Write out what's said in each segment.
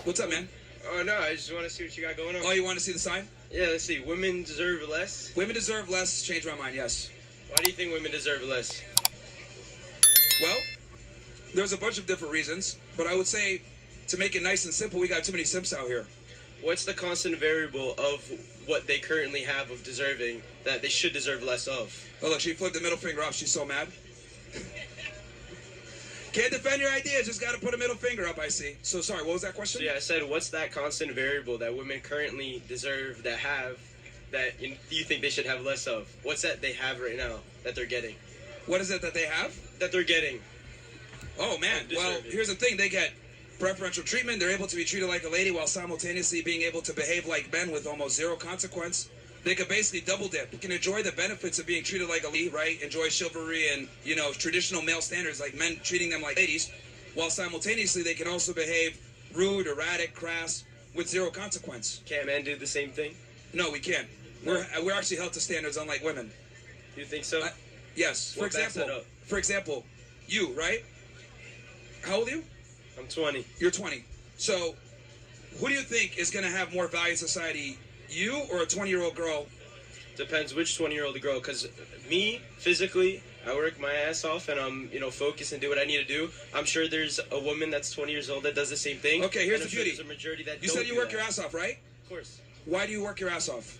What's up, man? Oh, no, I just want to see what you got going on. Oh, you want to see the sign? Yeah, let's see. Women deserve less? Women deserve less. Changed my mind, yes. Why do you think women deserve less? Well, there's a bunch of different reasons, but I would say, to make it nice and simple, we got too many simps out here. What's the constant variable of what they currently have of deserving that they should deserve less of? Oh, look, she flipped the middle finger off. She's so mad. Can't defend your ideas. Just got to put a middle finger up, I see. So, sorry, what was that question? So, yeah, I said, what's that constant variable that women currently deserve that have that you think they should have less of? What's that they have right now that they're getting? What is it that they have? That they're getting. Oh, man. Well, here's the thing. They get preferential treatment. They're able to be treated like a lady while simultaneously being able to behave like men with almost zero consequence. They could basically double dip. You can enjoy the benefits of being treated like a lady, right? Enjoy chivalry and, traditional male standards like men treating them like ladies, while simultaneously they can also behave rude, erratic, crass, with zero consequence. Can't men do the same thing? No, we can't. No. We're actually held to standards unlike women. You think so? Yes. For example, you, right? How old are you? I'm 20. You're 20. So, who do you think is going to have more value in society, you or a 20-year-old girl? Depends which 20-year-old girl, because me, physically, I work my ass off and I'm, focused and do what I need to do. I'm sure there's a woman that's 20 years old that does the same thing. Okay, here's the beauty. There's a majority that you said you work your ass off, right? Of course. Why do you work your ass off?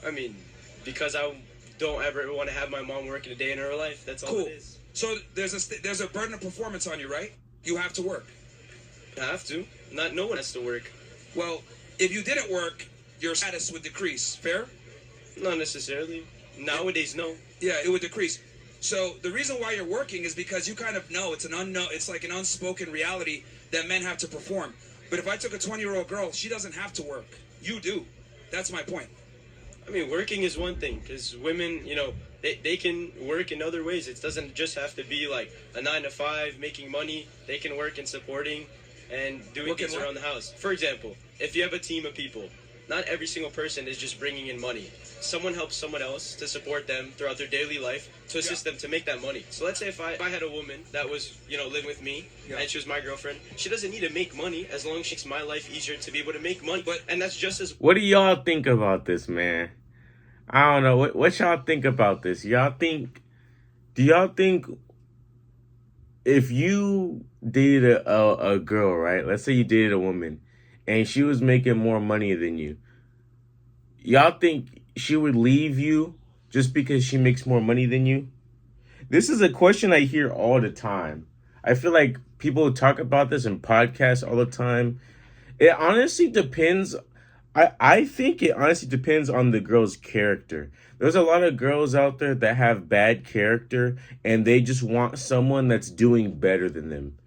I mean, because I don't ever want to have my mom working a day in her life. That's all it is. So there's a burden of performance on you, right? You have to work. I have to. No one has to work. Well, if you didn't work, your status would decrease. Fair? Not necessarily. Nowadays, no. Yeah, it would decrease. So the reason why you're working is because you kind of know it's an unknown. It's like an unspoken reality that men have to perform. But if I took a 20-year-old girl, she doesn't have to work. You do. That's my point. I mean, working is one thing because women, they can work in other ways. It doesn't just have to be like a 9-to-5 making money. They can work in supporting and doing things around the house. For example, if you have a team of people, not every single person is just bringing in money. Someone helps someone else to support them throughout their daily life to assist them to make that money. So let's say if I had a woman that was, living with me and she was my girlfriend, she doesn't need to make money as long as she makes my life easier to be able to make money. And that's just as... What do y'all think about this, man? I don't know. What y'all think about this? Do y'all think if you dated a girl, right? Let's say you dated a woman and she was making more money than you. Y'all think she would leave you just because she makes more money than you? This is a question I hear all the time. I feel like people talk about this in podcasts all the time. It honestly depends. I think it honestly depends on the girl's character. There's a lot of girls out there that have bad character and they just want someone that's doing better than them.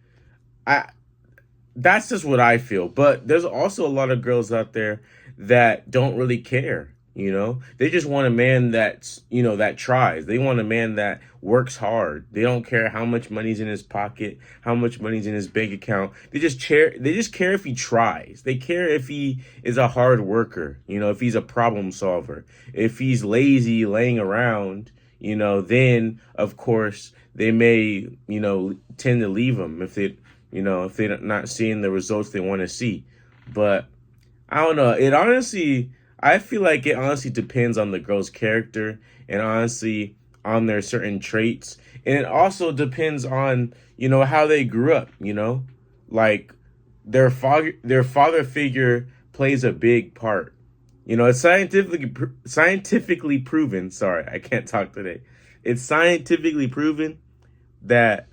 That's just what I feel. But there's also a lot of girls out there that don't really care. They just want a man that's, that tries. They want a man that works hard. They don't care how much money's in his pocket, how much money's in his bank account. They just care if he tries. They care if he is a hard worker, if he's a problem solver. If he's lazy laying around, then of course they may, tend to leave him if they're not seeing the results they want to see. But I don't know. I feel like it honestly depends on the girl's character and honestly on their certain traits. And it also depends on, how they grew up, like their father figure plays a big part. It's scientifically proven. Sorry, I can't talk today. It's scientifically proven that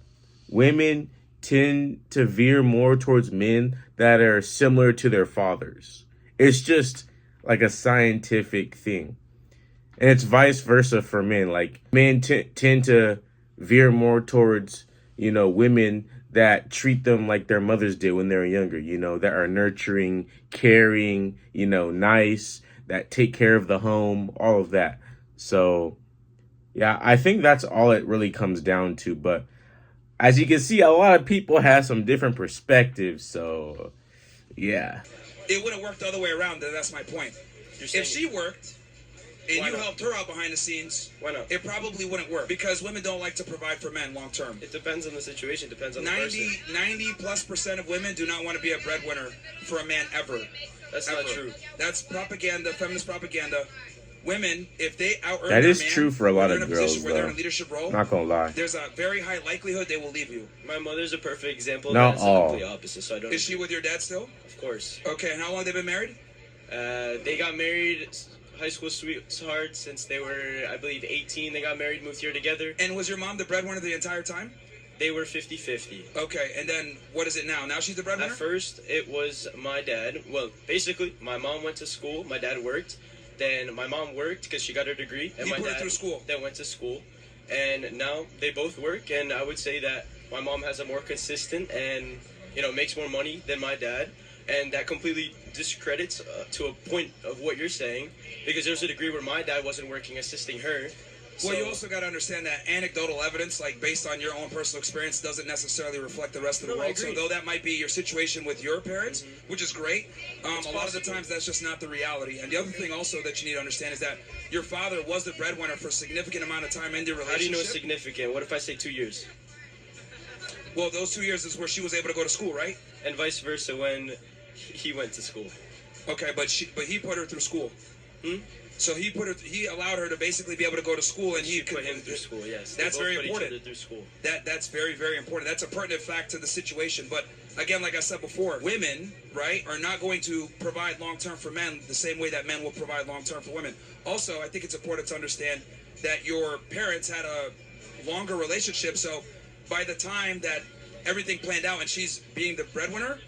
women tend to veer more towards men that are similar to their fathers. It's just like a scientific thing. And it's vice versa for men. Like men tend to veer more towards, women that treat them like their mothers did when they were younger, that are nurturing, caring, nice, that take care of the home, all of that. So, yeah, I think that's all it really comes down to. But as you can see, a lot of people have some different perspectives. So, yeah. It wouldn't work the other way around. That's my point. If she worked, and Why you not? helped her out behind the scenes, Why not? it probably wouldn't work because women don't like to provide for men long term. It depends on the situation. Depends on the 90+% of women do not want to be a breadwinner for a man ever. That's ever. not true. That's propaganda, feminist propaganda. Women, if they out-earn That their is man, true for a lot or of they're in a girls, position where they're in though. a leadership role, Not gonna lie. there's a very high likelihood they will leave you. My mother's a perfect example of Not that. It's all. the complete opposite, so I don't Is she with your dad still? Of course. Okay, and how long they been married? They got married, high school sweethearts, since they were, I believe, 18. They got married, moved here together. And was your mom the breadwinner the entire time? They were 50-50. Okay, and then what is it now? Now she's the At breadwinner? first, it was my dad. Well, basically, my mom went to school, my dad worked. Then my mom worked because she got her degree, and He my put her dad through school. then went to school. And now they both work, and I would say that my mom has a more consistent and, makes more money than my dad. And that completely discredits to a point of what you're saying, because there's a degree where my dad wasn't working assisting her. Well, you also got to understand that anecdotal evidence, like based on your own personal experience, doesn't necessarily reflect the rest of the No, I world. So agree. though that might be your situation with your parents, which is great, a lot of the possible. times that's just not the reality. And the other thing also that you need to understand is that your father was the breadwinner for a significant amount of time in your relationship. How do you know it's significant? What if I say 2 years? Well, those 2 years is where she was able to go to school, right? And vice versa when he went to school. Okay, but he put her through school. Hmm? So he allowed her to basically be able to go to school, and he Put him through school, yes. That's They both very put each important. other through school. That's very, very important. That's a pertinent fact to the situation. But again, like I said before, women, right, are not going to provide long-term for men the same way that men will provide long-term for women. Also, I think it's important to understand that your parents had a longer relationship. So by the time that everything planned out and she's being the breadwinner,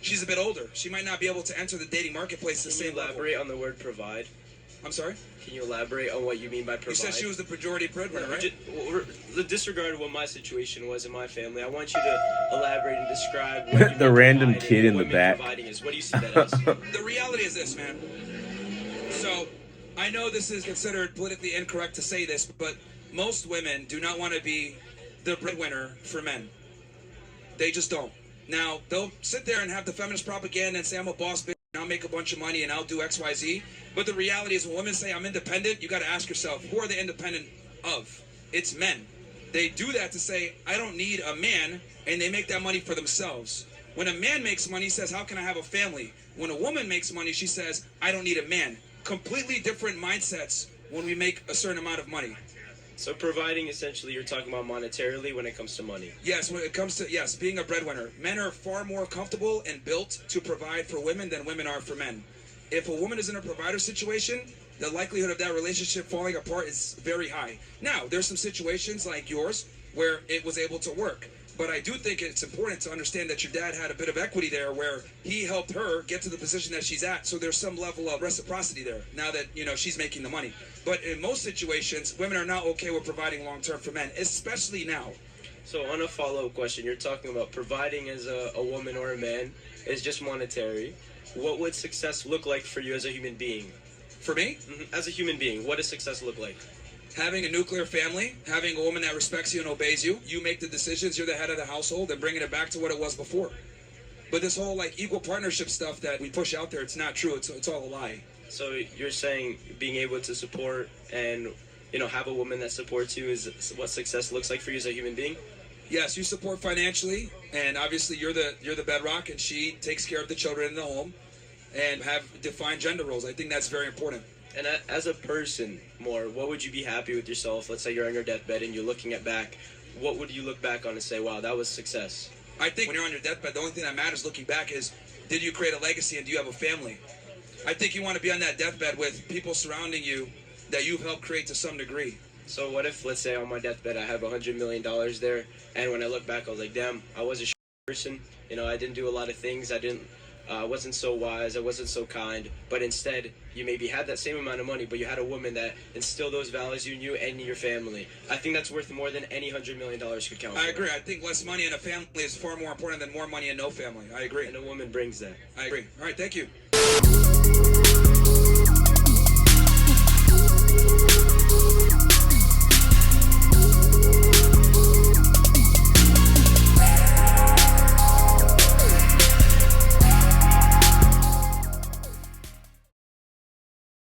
she's a bit older. She might not be able to enter the dating marketplace the Can you same level. elaborate on the word provide? I'm sorry? Can you elaborate on what you mean by provide? You said she was the majority breadwinner, right? Disregard what my situation was in my family. I want you to elaborate and describe what you The mean random providing kid and in the what back. providing is. What do you see that as? The reality is this, man. So, I know this is considered politically incorrect to say this, but most women do not want to be the breadwinner for men. They just don't. Now, they'll sit there and have the feminist propaganda and say, I'm a boss bitch, and I'll make a bunch of money, and I'll do X, Y, Z. But the reality is when women say, I'm independent, you got to ask yourself, who are they independent of? It's men. They do that to say, I don't need a man, and they make that money for themselves. When a man makes money, he says, how can I have a family? When a woman makes money, she says, I don't need a man. Completely different mindsets when we make a certain amount of money. So providing, essentially, you're talking about monetarily when it comes to money. Yes, when it comes to, yes, being a breadwinner. Men are far more comfortable and built to provide for women than women are for men. If a woman is in a provider situation, the likelihood of that relationship falling apart is very high. Now, there's some situations like yours where it was able to work. But I do think it's important to understand that your dad had a bit of equity there where he helped her get to the position that she's at. So there's some level of reciprocity there now that, she's making the money. But in most situations, women are not okay with providing long-term for men, especially now. So on a follow-up question, you're talking about providing as a woman or a man is just monetary. What would success look like for you as a human being? For me, As a human being, what does success look like? having a nuclear family, having a woman that respects you and obeys you, you make the decisions, you're the head of the household, and bringing it back to what it was before. But this whole equal partnership stuff that we push out there, it's not true. It's all a lie. So you're saying being able to support and have a woman that supports you is what success looks like for you as a human being? Yes, you support financially, and obviously you're the bedrock, and she takes care of the children in the home, and have defined gender roles. I think that's very important. And as a person, what would you be happy with yourself? Let's say you're on your deathbed and you're looking back. What would you look back on and say, wow, that was success? I think when you're on your deathbed, the only thing that matters looking back is, did you create a legacy and do you have a family? I think you want to be on that deathbed with people surrounding you that you've helped create to some degree. So what if, let's say on my deathbed, I have $100 million there, and when I look back, I was like, damn, I was a person. I didn't do a lot of things. I wasn't so wise. I wasn't so kind. But instead, you maybe had that same amount of money, but you had a woman that instilled those values in you and your family. I think that's worth more than any $100 million could count for. I agree. I think less money in a family is far more important than more money and no family. I agree. And a woman brings that. I agree. All right, thank you.